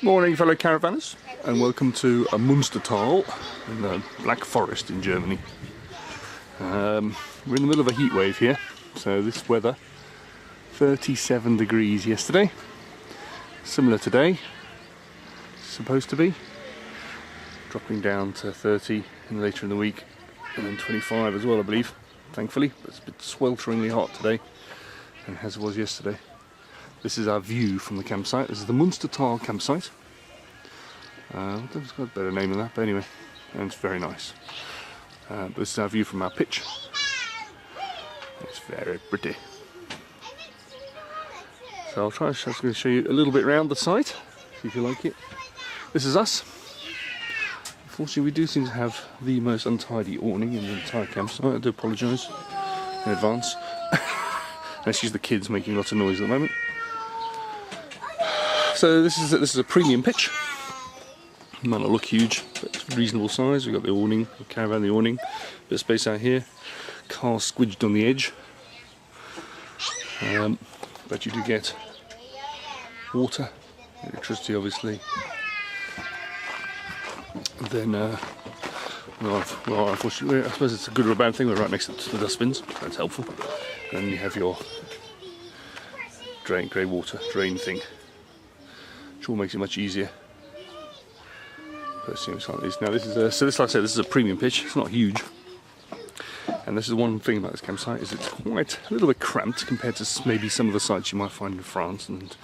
Morning, fellow caravanners, and welcome to Munstertal in the Black Forest in Germany. We're in the middle of a heat wave here, so this weather, 37 degrees yesterday, similar today, supposed to be, dropping down to 30 later in the week, and then 25 as well, I believe, thankfully. But it's a bit swelteringly hot today, and as it was yesterday. This is our view from the campsite. This is the Munstertal campsite. It's got a better name than that, but anyway, and it's very nice. This is our view from our pitch. It's very pretty. So I'm going to show you a little bit around the site, see if you like it. This is us. Unfortunately, we do seem to have the most untidy awning in the entire campsite. I do apologise in advance. Excuse the kids making lots of noise at the moment. So this is a premium pitch. It might not look huge, but it's reasonable size. We've got the awning, the caravan, the awning, bit of space out here. Car squidged on the edge. But you do get water, electricity obviously. And then, well, unfortunately, I suppose it's a good or a bad thing. We're right next to the dustbins. That's helpful. And then you have your grey water drain thing. Which all makes it much easier. Personally, it's like this. Now, like I said, this is a premium pitch. It's not huge, and this is one thing about this campsite is it's quite a little bit cramped compared to maybe some of the sites you might find in France and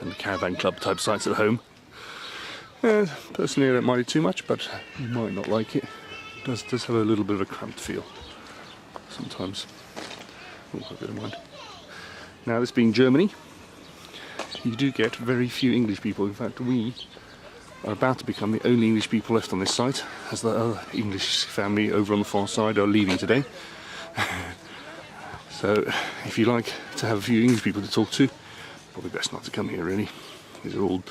the caravan club type sites at home. Personally, I don't mind it too much, but you might not like it. It does have a little bit of a cramped feel sometimes. Oh, I don't mind. Now, this being Germany, you do get very few English people. In fact, we are about to become the only English people left on this site, as the other English family over on the far side are leaving today. So, if you like to have a few English people to talk to, probably best not to come here really. These are all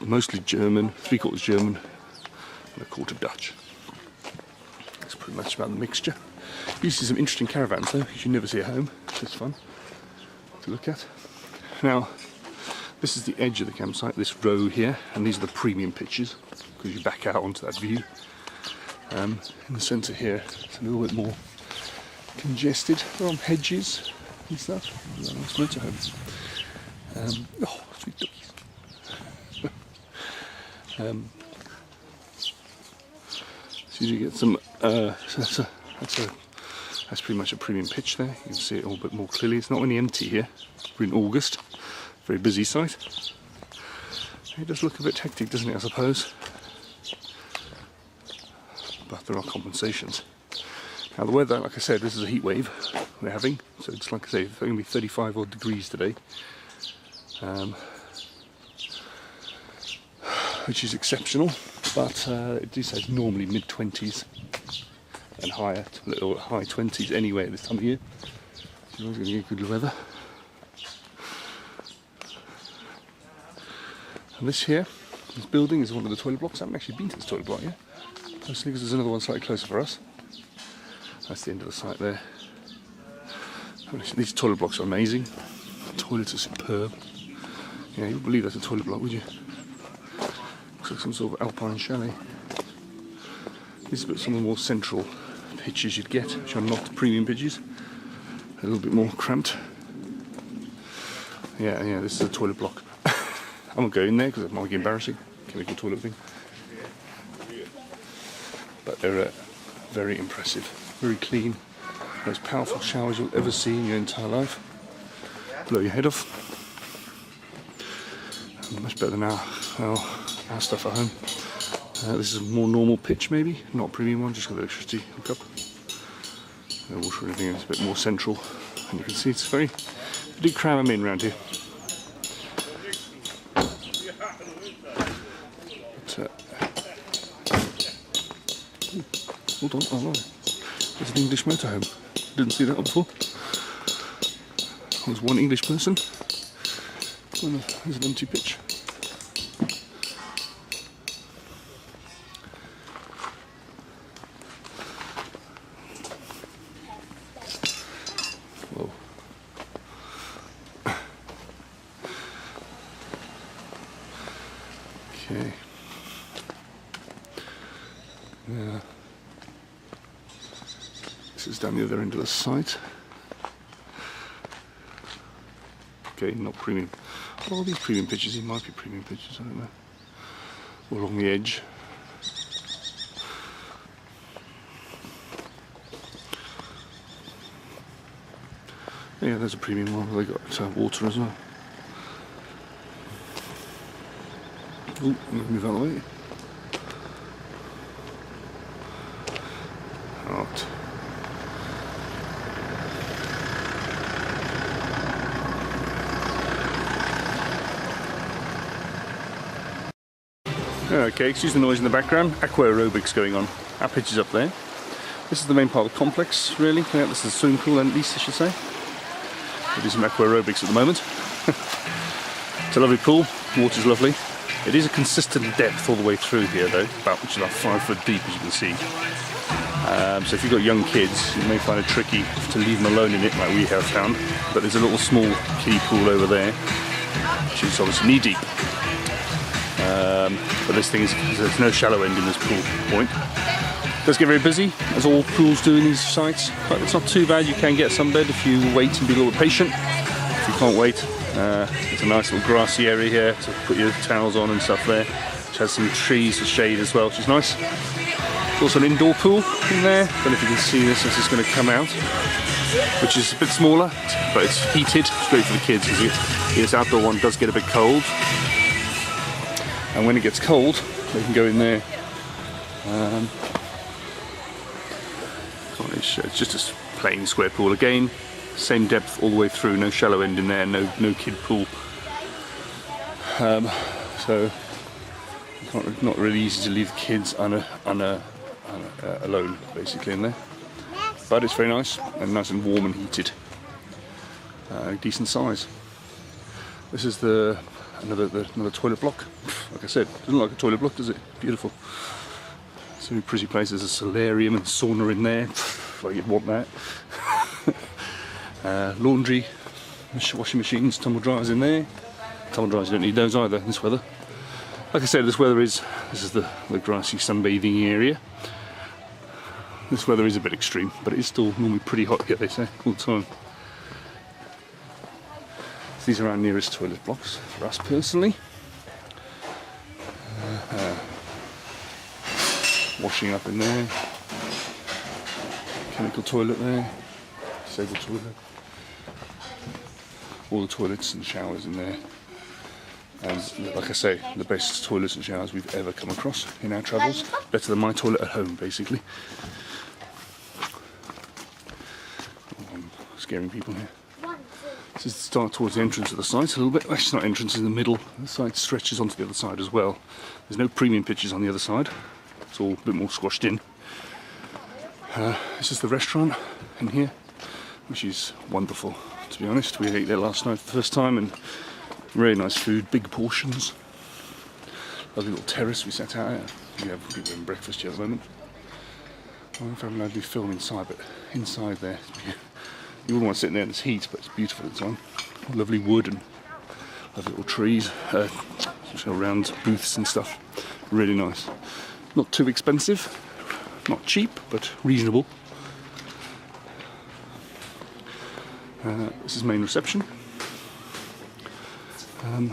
mostly German, 3/4 German, and 1/4 Dutch. That's pretty much about the mixture. You see some interesting caravans though, you never see at home. It's fun to look at. Now, this is the edge of the campsite, this row here, and these are the premium pitches, because you back out onto that view. In the centre here, it's a little bit more congested. There are hedges and stuff. Nice motorhomes. Oh, sweet doggies. So you get some. That's pretty much a premium pitch there. You can see it all a bit more clearly. It's not really empty here. We're in August. Very busy site. It does look a bit hectic, doesn't it, I suppose? But there are compensations. Now the weather, like I said, this is a heat wave we're having. So it's like I say, it's going to be 35 odd degrees today. Which is exceptional. But it do say it's normally mid-20s and higher, or high 20s anyway at this time of year. So you're always going to get good weather. And this building is one of the toilet blocks. I haven't actually been to this toilet block yet, personally, because there's another one slightly closer for us. That's the end of the site there. These toilet blocks are amazing. The toilets are superb. Yeah, you wouldn't believe that's a toilet block, would you? Looks like some sort of alpine chalet. These are some of the more central pitches you'd get, which are not premium pitches. A little bit more cramped. Yeah, this is a toilet block. I won't go in there because it might be embarrassing, chemical toilet thing. But they're very impressive, very clean. Most powerful showers you'll ever see in your entire life. Blow your head off. Much better than our stuff at home. This is a more normal pitch maybe, not a premium one, just got the electricity hookup. No water or anything, it's a bit more central. And you can see it's very, they do cram them in around here. Hold on, oh no, there's an English motorhome. Didn't see that one before. There's one English person. There's an empty pitch. Whoa. This is down the other end of the site. Okay, not premium. What are these premium pitches? These might be premium pitches, I don't know. All along the edge. Yeah, there's a premium one. They got water as well. Oh, move out of the way. Right. Okay, excuse the noise in the background. Aqua aerobics going on. Our pitch is up there. This is the main part of the complex, really. Yeah, this is the swimming pool, at least I should say. We do some aqua aerobics at the moment. It's a lovely pool. Water's lovely. It is a consistent depth all the way through here, though, which is about 5 foot deep, as you can see. So if you've got young kids, you may find it tricky to leave them alone in it, like we have found. But there's a little small kiddie pool over there, which is obviously knee deep. But this thing is, there's no shallow end in this pool point. It does get very busy, as all pools do in these sites, but it's not too bad. You can get sunbed if you wait and be a little bit patient. If you can't wait, there's a nice little grassy area here to put your towels on and stuff there, which has some trees to shade as well, which is nice. There's also an indoor pool in there. I don't know if you can see this as it's going to come out, which is a bit smaller, but it's heated. It's great for the kids because this outdoor one does get a bit cold. And when it gets cold, they can go in there. It's just a plain square pool again. Same depth all the way through, no shallow end in there, no kid pool. So not really easy to leave kids alone, basically, in there. But it's very nice and warm and heated. Decent size. This is another toilet block. Like I said, doesn't look like a toilet block, does it? Beautiful. So pretty place. There's a solarium and sauna in there. Like you'd want that. Laundry, washing machines, tumble dryers in there. Tumble dryers, you don't need those either in this weather. Like I said, this is the grassy sunbathing area. This weather is a bit extreme, but it is still normally pretty hot here, they say, all the time. So these are our nearest toilet blocks for us personally. Washing up in there. Chemical toilet there. Disabled toilet. All the toilets and showers in there. And like I say, the best toilets and showers we've ever come across in our travels. Better than my toilet at home, basically. I'm scaring people here. This is the start towards the entrance of the site a little bit. Actually, it's not entrance, it's in the middle. The site stretches onto the other side as well. There's no premium pitches on the other side. It's all a bit more squashed in. This is the restaurant in here, which is wonderful, to be honest. We ate there last night for the first time, and really nice food, big portions. Lovely little terrace we sat out at. We have people having breakfast here at the moment. I don't know if I'm allowed to film inside, but inside there, you wouldn't want to sit in there in this heat, but it's beautiful at the time. Lovely wood and lovely little trees, around booths and stuff. Really nice. Not too expensive, not cheap, but reasonable. This is main reception. I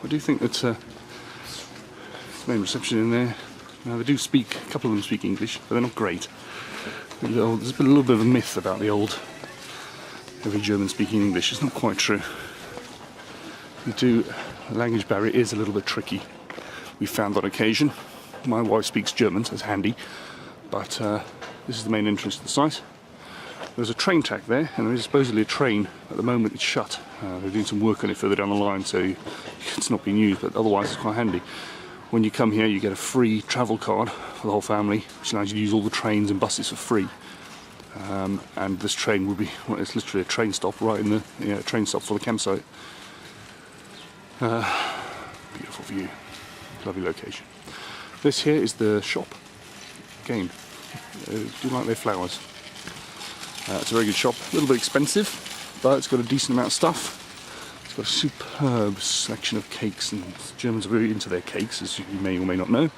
do think that main reception in there. Now they do speak, a couple of them speak English, but they're not great. There's been a little bit of a myth about every German speaking English. It's not quite true. The language barrier is a little bit tricky. We found on occasion. My wife speaks German, so it's handy. But this is the main entrance to the site. There's a train track there, and there is supposedly a train. At the moment it's shut. They're doing some work on it further down the line, so it's not being used, but otherwise it's quite handy. When you come here, you get a free travel card for the whole family, which allows you to use all the trains and buses for free. And this train will be, well, it's literally a train stop right in the train stop for the campsite. Beautiful view, lovely location. This here is the shop. Again, do you like their flowers? It's a very good shop, a little bit expensive, but it's got a decent amount of stuff. It's got a superb selection of cakes, and Germans are very into their cakes, as you may or may not know.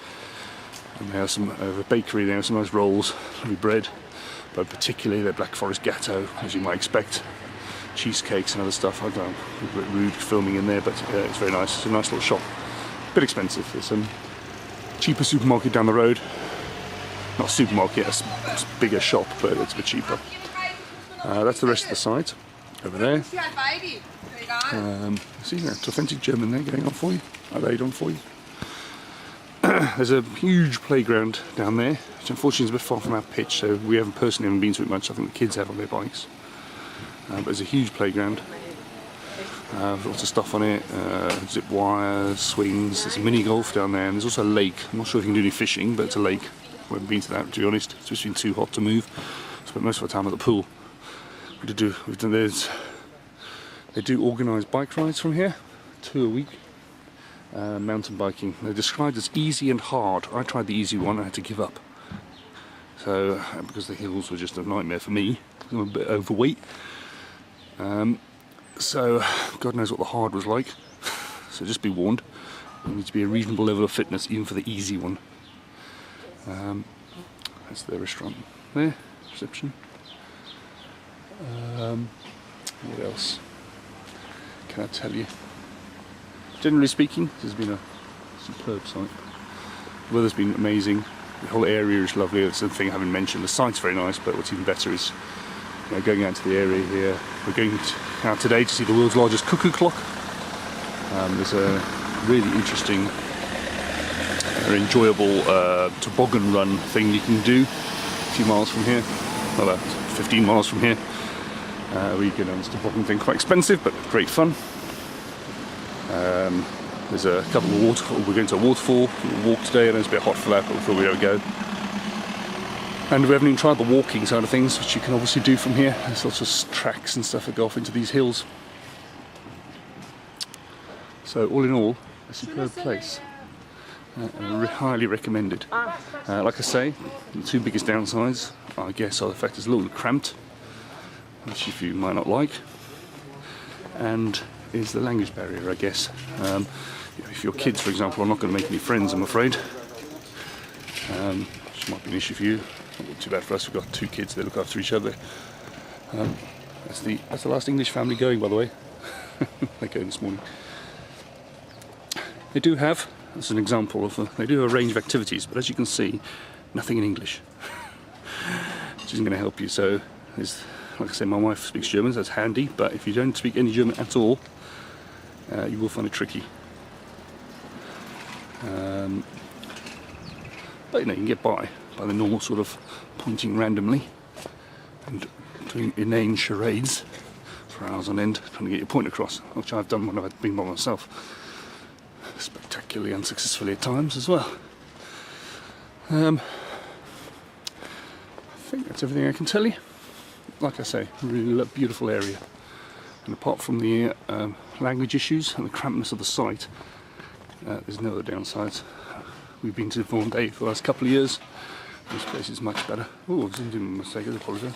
And they have some a bakery. They have some nice rolls, lovely bread, but particularly their Black Forest Gâteau, as you might expect. Cheesecakes and other stuff. I don't know, a bit rude filming in there, but it's very nice. It's a nice little shop. A bit expensive. There's some cheaper supermarket down the road. Not a supermarket, a bigger shop, but it's a bit cheaper. That's the rest of the site over there. See, that's authentic German there going on for you. I laid on for you. There's a huge playground down there, which unfortunately is a bit far from our pitch, so we haven't personally been to it much. I think the kids have on their bikes. But there's a huge playground. Lots of stuff on it, zip wires, swings, there's a mini golf down there, and there's also a lake. I'm not sure if you can do any fishing, but it's a lake. I haven't been to that, to be honest. It's just been too hot to move. Spent most of our time at the pool. They do organise bike rides from here, 2 a week. Mountain biking. They're described as easy and hard. I tried the easy one, I had to give up. So, because the hills were just a nightmare for me. I'm a bit overweight. So, God knows what the hard was like. So just be warned. You need to be a reasonable level of fitness even for the easy one. That's the restaurant there, reception. What else can I tell you? Generally speaking, this has been a superb site. The weather's been amazing. The whole area is lovely. That's the thing I haven't mentioned. The site's very nice, but what's even better is going out to the area here. We're going out today to see the world's largest cuckoo clock. There's a really interesting, enjoyable toboggan run thing you can do a few miles from here. Well, about 15 miles from here. Where you go down this toboggan thing. Quite expensive, but great fun. There's a couple of waterfalls. We're going to a waterfall. We'll walk today. I know it's a bit hot for that, but we thought we'd have a go. And we haven't even tried the walking side of things, which you can obviously do from here. There's lots of tracks and stuff that go off into these hills. So all in all, a superb place. Highly recommended. Like I say, the two biggest downsides, I guess, are the fact it's a little cramped, which you might not like, and is the language barrier, I guess. If your kids, for example, are not going to make any friends, I'm afraid, which might be an issue for you. Not too bad for us. We've got 2 kids. They look after each other. That's the last English family going, by the way. They're going this morning. They do have, as an example of, they do have a range of activities, but as you can see, nothing in English, which isn't going to help you. So, like I say, my wife speaks German, so that's handy. But if you don't speak any German at all, you will find it tricky. But you can get by the normal sort of pointing randomly and doing inane charades for hours on end, trying to get your point across, which I've done when I've been by myself, spectacularly unsuccessfully at times as well. I think that's everything I can tell you. Like I say, really beautiful area, and apart from the language issues and the crampness of the site, there's no other downsides. We've been to Vendée for the last couple of years. This place is much better. Oh, I've zoomed in a mistake, I apologise.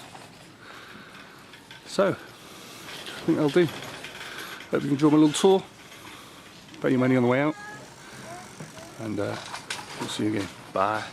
So, I think that'll do. Hope you enjoy my little tour. Pay your money on the way out, and we'll see you again. Bye.